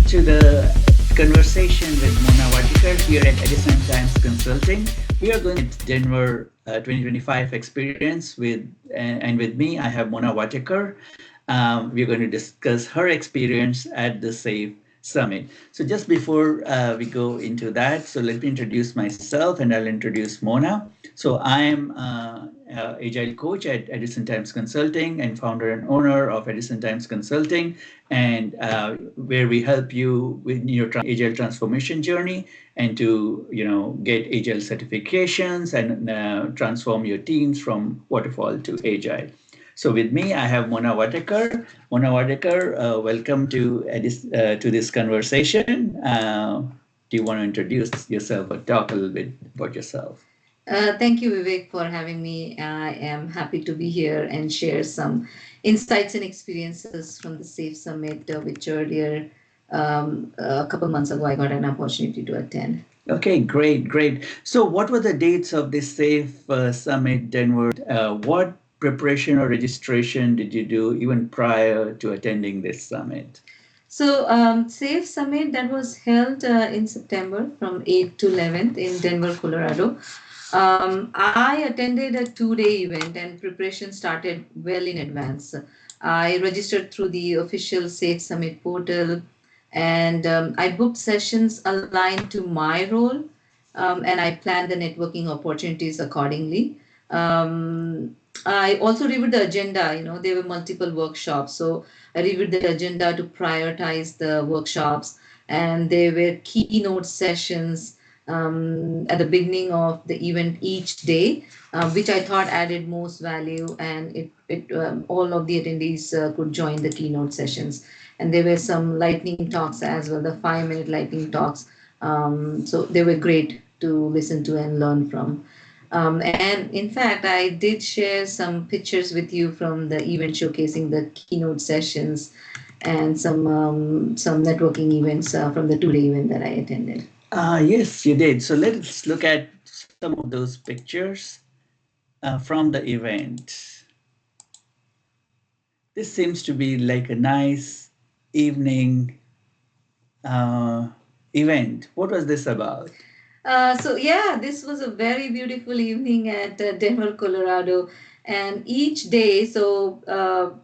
to the conversation with Mona Watekar here at Edison Times Consulting. We are going to Denver 2025 experience and with me, I have Mona Watekar. We're going to discuss her experience at the SAFE Summit. So just before we go into that, so let me introduce myself and I'll introduce Mona. So I'm Agile Coach at Edison Times Consulting and founder and owner of Edison Times Consulting, and where we help you with your Agile transformation journey and to get Agile certifications and transform your teams from waterfall to Agile. So with me, I have Mona Watekar. Mona Watekar, welcome to this conversation. Do you want to introduce yourself or talk a little bit about yourself? Thank you, Vivek, for having me. I am happy to be here and share some insights and experiences from the SAFE Summit, which earlier, a couple months ago, I got an opportunity to attend. Okay, great, great. So, what were the dates of this SAFE Summit Denver? What preparation or registration did you do even prior to attending this summit? So, SAFE Summit that was held in September from 8th to 11th in Denver, Colorado. I attended a 2-day event and preparation started well in advance. I registered through the official SAFE Summit portal and I booked sessions aligned to my role, and I planned the networking opportunities accordingly. I also reviewed the agenda. There were multiple workshops. So I reviewed the agenda to prioritize the workshops, and there were keynote sessions at the beginning of the event each day, which I thought added most value, and all of the attendees could join the keynote sessions. And there were some lightning talks as well, the 5-minute lightning talks. So they were great to listen to and learn from. And in fact, I did share some pictures with you from the event showcasing the keynote sessions and some networking events from the 2-day event that I attended. Yes, you did. So let's look at some of those pictures from the event. This seems to be like a nice evening event. What was this about? So yeah, this was a very beautiful evening at Denver, Colorado, and each day, so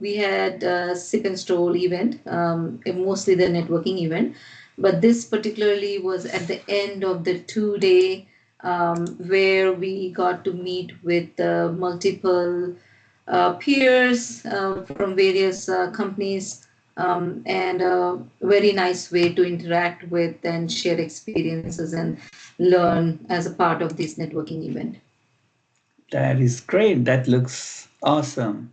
we had a sip and stroll event, mostly the networking event, but this particularly was at the end of the 2-day, where we got to meet with multiple peers from various companies, and a very nice way to interact with and share experiences and learn as a part of this networking event. That is great. That looks awesome.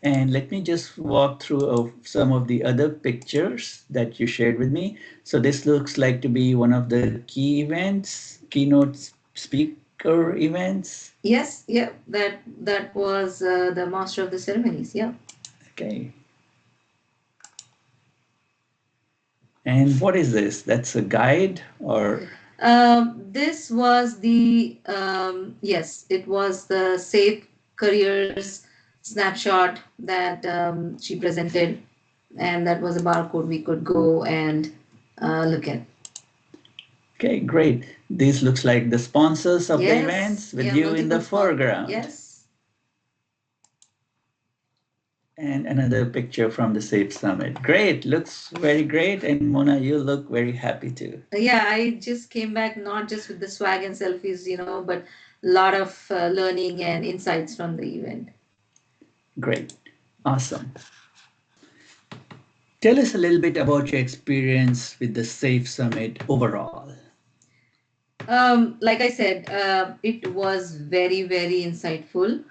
And let me just walk through some of the other pictures that you shared with me. So this looks like to be one of the key events, keynote speaker events. Yes, yeah, that was the master of the ceremonies. Yeah. Okay. And what is this? That's a guide or? This was yes, it was the Safe Careers snapshot that she presented, and that was a barcode we could go and look at. Okay, great. This looks like the sponsors of the Yes, events with yeah, you in the multiple foreground. Yes. And another picture from the SAFE Summit. Great, looks very great. And Mona, you look very happy too. Yeah, I just came back not just with the swag and selfies, but a lot of learning and insights from the event. Great, awesome. Tell us a little bit about your experience with the SAFE Summit overall. Like I said, it was very, very insightful.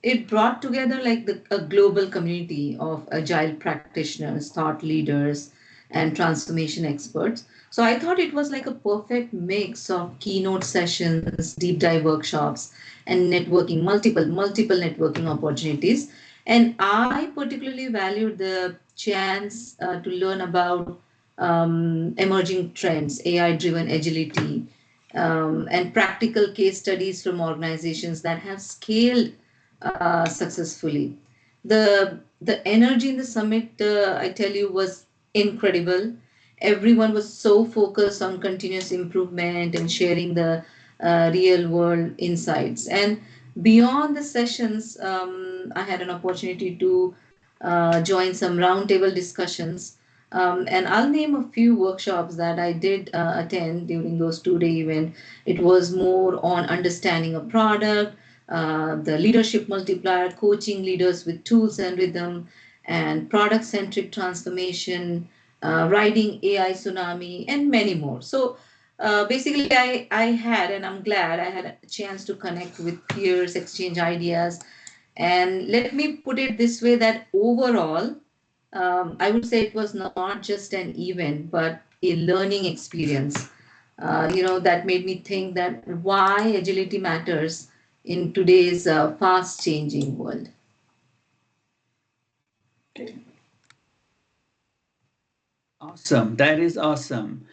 It brought together like a global community of agile practitioners, thought leaders, and transformation experts. So I thought it was like a perfect mix of keynote sessions, deep dive workshops, and networking, multiple networking opportunities. And I particularly valued the chance to learn about emerging trends, AI driven agility, and practical case studies from organizations that have scaled successfully. The energy in the summit, I tell you, was incredible. everyone was so focused on continuous improvement and sharing the real world insights. And beyond the sessions, I had an opportunity to join some roundtable discussions. And I'll name a few workshops that I did attend during those 2 day event. It was more on understanding a product, the leadership multiplier, coaching leaders with tools and rhythm, and product centric transformation, riding AI tsunami, and many more. So basically, I had, and I'm glad I had a chance to connect with peers, exchange ideas. And let me put it this way, that overall, I would say it was not just an event, but a learning experience. That made me think that why agility matters in today's fast changing world. Okay. Awesome. That is awesome.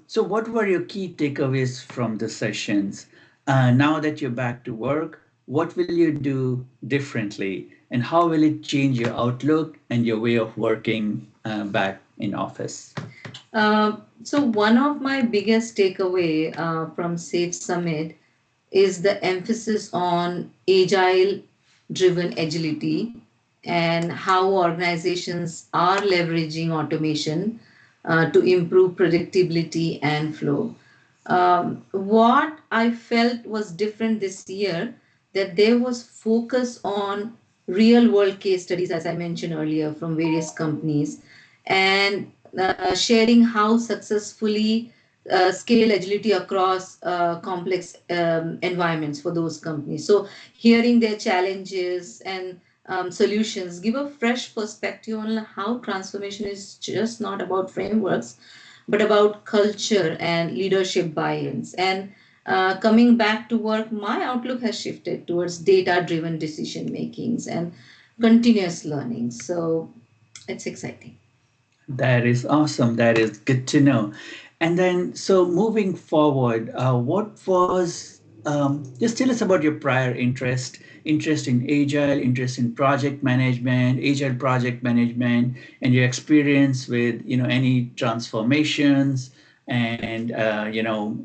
So, what were your key takeaways from the sessions? Now that you're back to work, what will you do differently, and how will it change your outlook and your way of working back in office? So one of my biggest takeaway from Safe Summit is the emphasis on agile driven agility and how organizations are leveraging automation to improve predictability and flow. What I felt was different this year, that there was focus on real world case studies, as I mentioned earlier, from various companies, and sharing how successfully scale agility across complex environments for those companies. So, hearing their challenges and solutions give a fresh perspective on how transformation is just not about frameworks, but about culture and leadership buy-ins. And coming back to work, my outlook has shifted towards data-driven decision makings and continuous learning. So it's exciting. That is awesome. That is good to know. And then, so moving forward, what was, just tell us about your prior interest in agile, interest in project management, agile project management, and your experience with, any transformations and,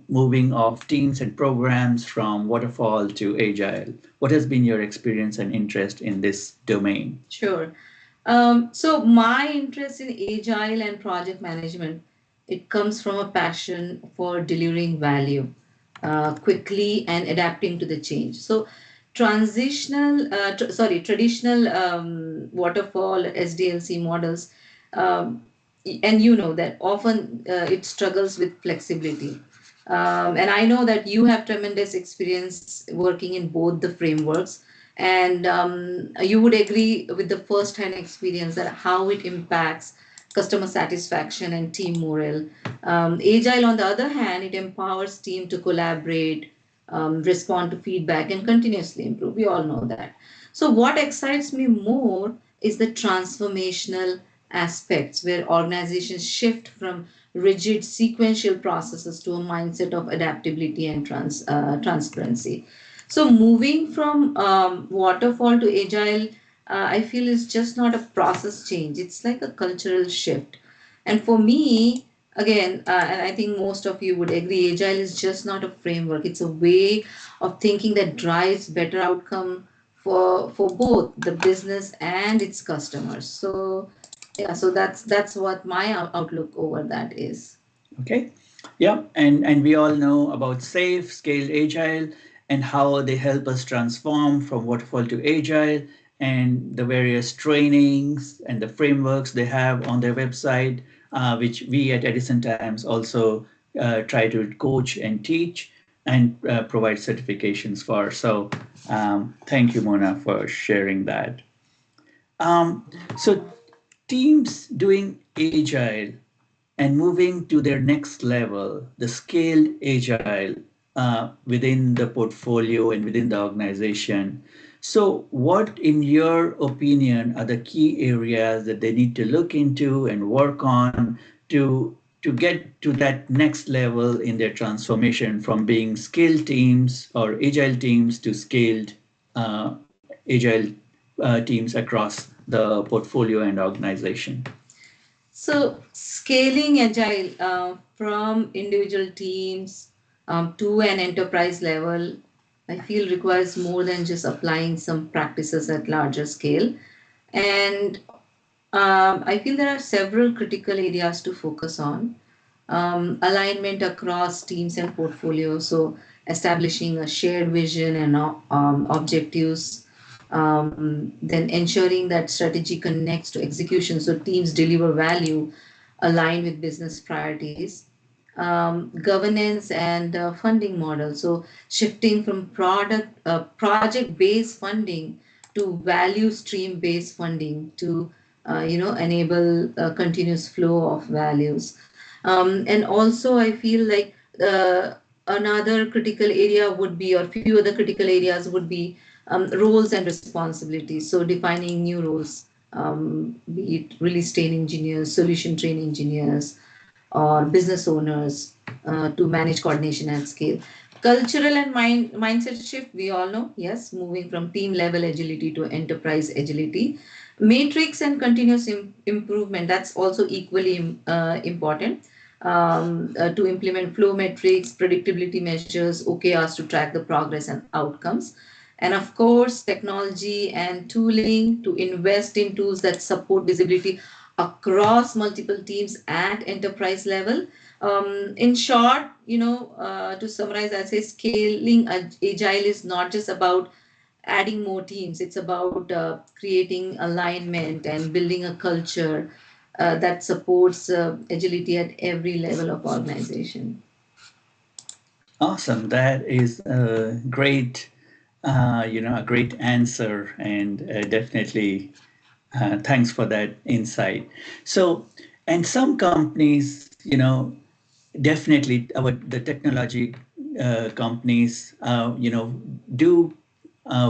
moving of teams and programs from waterfall to agile. What has been your experience and interest in this domain? Sure. So my interest in agile and project management, it comes from a passion for delivering value quickly and adapting to the change. So traditional waterfall SDLC models, um, and you know that often it struggles with flexibility. And I know that you have tremendous experience working in both the frameworks, and you would agree with the first-hand experience that how it impacts customer satisfaction and team morale. Agile, on the other hand, it empowers team to collaborate, respond to feedback, and continuously improve. We all know that. So, what excites me more is the transformational aspects where organizations shift from rigid sequential processes to a mindset of adaptability and transparency. So moving from waterfall to agile, I feel is just not a process change. It's like a cultural shift. And for me, again, and I think most of you would agree, agile is just not a framework. It's a way of thinking that drives better outcome for both the business and its customers. So yeah, so that's what my outlook over that is. Okay. Yeah. And we all know about safe, scaled agile and how they help us transform from waterfall to agile and the various trainings and the frameworks they have on their website, which we at Edison Times also try to coach and teach and provide certifications for. So thank you, Mona, for sharing that. So teams doing agile and moving to their next level, the scaled agile within the portfolio and within the organization. So, what, in your opinion, are the key areas that they need to look into and work on to get to that next level in their transformation from being skilled teams or agile teams to scaled agile teams across the portfolio and organization? So, scaling agile from individual teams to an enterprise level, I feel requires more than just applying some practices at larger scale. And I feel there are several critical areas to focus on. Alignment across teams and portfolios, so establishing a shared vision and objectives, then ensuring that strategy connects to execution so teams deliver value aligned with business priorities, governance and funding model. So shifting from project based funding to value stream based funding to enable a continuous flow of values. And also, I feel like another critical area would be, or few other critical areas would be roles and responsibilities. So defining new roles, be it release train engineers, solution train engineers, or business owners to manage coordination at scale. Cultural and mindset shift, we all know, yes, moving from team level agility to enterprise agility. Matrix and continuous improvement, that's also equally important. To implement flow metrics, predictability measures, OKRs to track the progress and outcomes. And of course, technology and tooling to invest in tools that support visibility across multiple teams at enterprise level. In short, to summarize, I'd say scaling agile is not just about adding more teams. It's about creating alignment and building a culture that supports agility at every level of organization. Awesome. That is a great, a great answer, and definitely thanks for that insight. So, and some companies, definitely the technology companies, do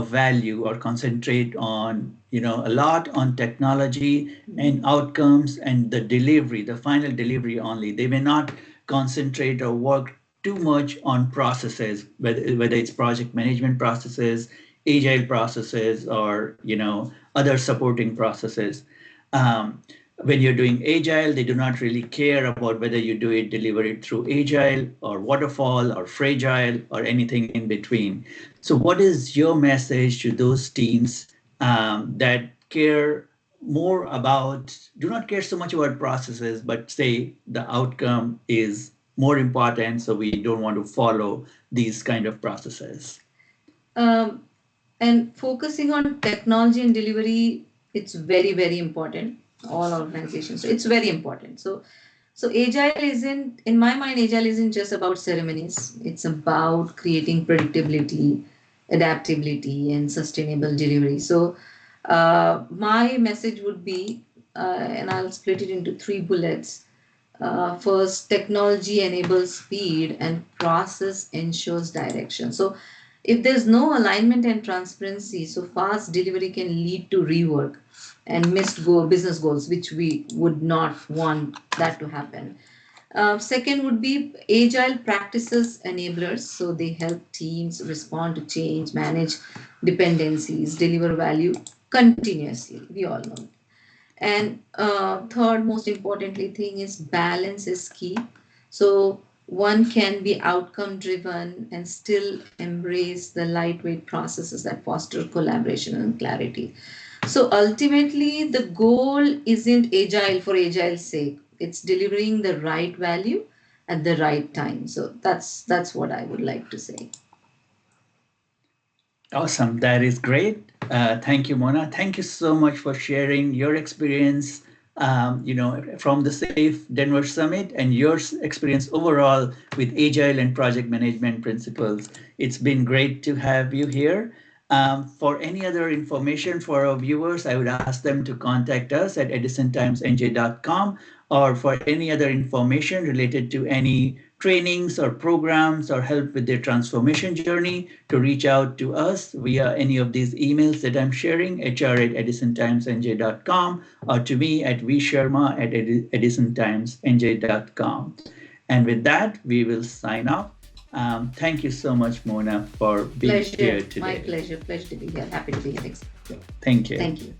value or concentrate on, a lot on technology and outcomes and the delivery, the final delivery only. They may not concentrate or work too much on processes, whether it's project management processes, agile processes, or, other supporting processes. When you're doing agile, they do not really care about whether you do it, deliver it through agile or waterfall or fragile or anything in between. So, what is your message to those teams that care more about, do not care so much about processes, but say the outcome is more important, so we don't want to follow these kind of processes? Um, and focusing on technology and delivery, it's very, very important. All organizations, so it's very important. So agile isn't, in my mind, agile isn't just about ceremonies. It's about creating predictability, adaptability, and sustainable delivery. So my message would be, and I'll split it into three bullets. First, technology enables speed and process ensures direction. So, if there's no alignment and transparency, so fast delivery can lead to rework and business goals, which we would not want that to happen. Second would be agile practices enablers. So they help teams respond to change, manage dependencies, deliver value continuously. We all know. And third, most importantly, thing is balance is key. So one can be outcome driven and still embrace the lightweight processes that foster collaboration and clarity. So ultimately, the goal isn't agile for agile's sake. It's delivering the right value at the right time. So that's what I would like to say. Awesome. That is great. Thank you, Mona. Thank you so much for sharing your experience, from the SAFE Denver Summit and your experience overall with Agile and project management principles. It's been great to have you here. For any other information for our viewers, I would ask them to contact us at edisontimesnj.com, or for any other information related to any trainings or programs or help with their transformation journey, to reach out to us via any of these emails that I'm sharing, hr@edisontimesnj.com, or to me at vsharma@edisontimesnj.com. And with that, we will sign off. Thank you so much, Mona, for being here Pleasure, my today. pleasure. Pleasure to be here. Happy to be here. Thank you. Thank you.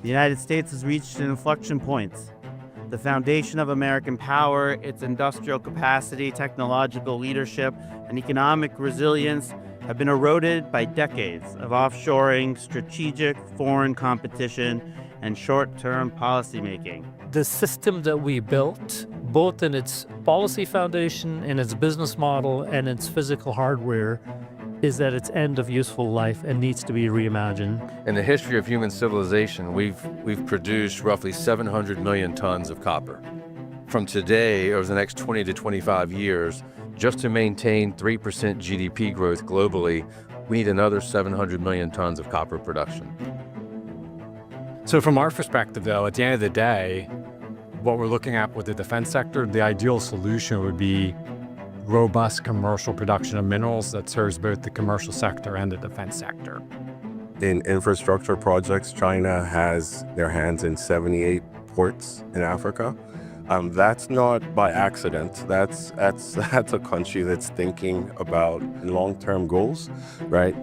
The United States has reached an inflection point. The foundation of American power, its industrial capacity, technological leadership, and economic resilience have been eroded by decades of offshoring, strategic foreign competition, and short-term policymaking. The system that we built, both in its policy foundation, in its business model, and its physical hardware, is at its end of useful life and needs to be reimagined. In the history of human civilization, we've produced roughly 700 million tons of copper. From today, over the next 20 to 25 years, just to maintain 3% GDP growth globally, we need another 700 million tons of copper production. So from our perspective, though, at the end of the day, what we're looking at with the defense sector, the ideal solution would be robust commercial production of minerals that serves both the commercial sector and the defense sector. In infrastructure projects, China has their hands in 78 ports in Africa. That's not by accident. That's a country that's thinking about long-term goals, right?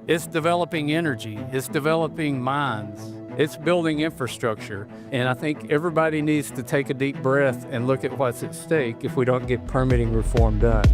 It's developing energy, it's developing mines, it's building infrastructure. And I think everybody needs to take a deep breath and look at what's at stake if we don't get permitting reform done.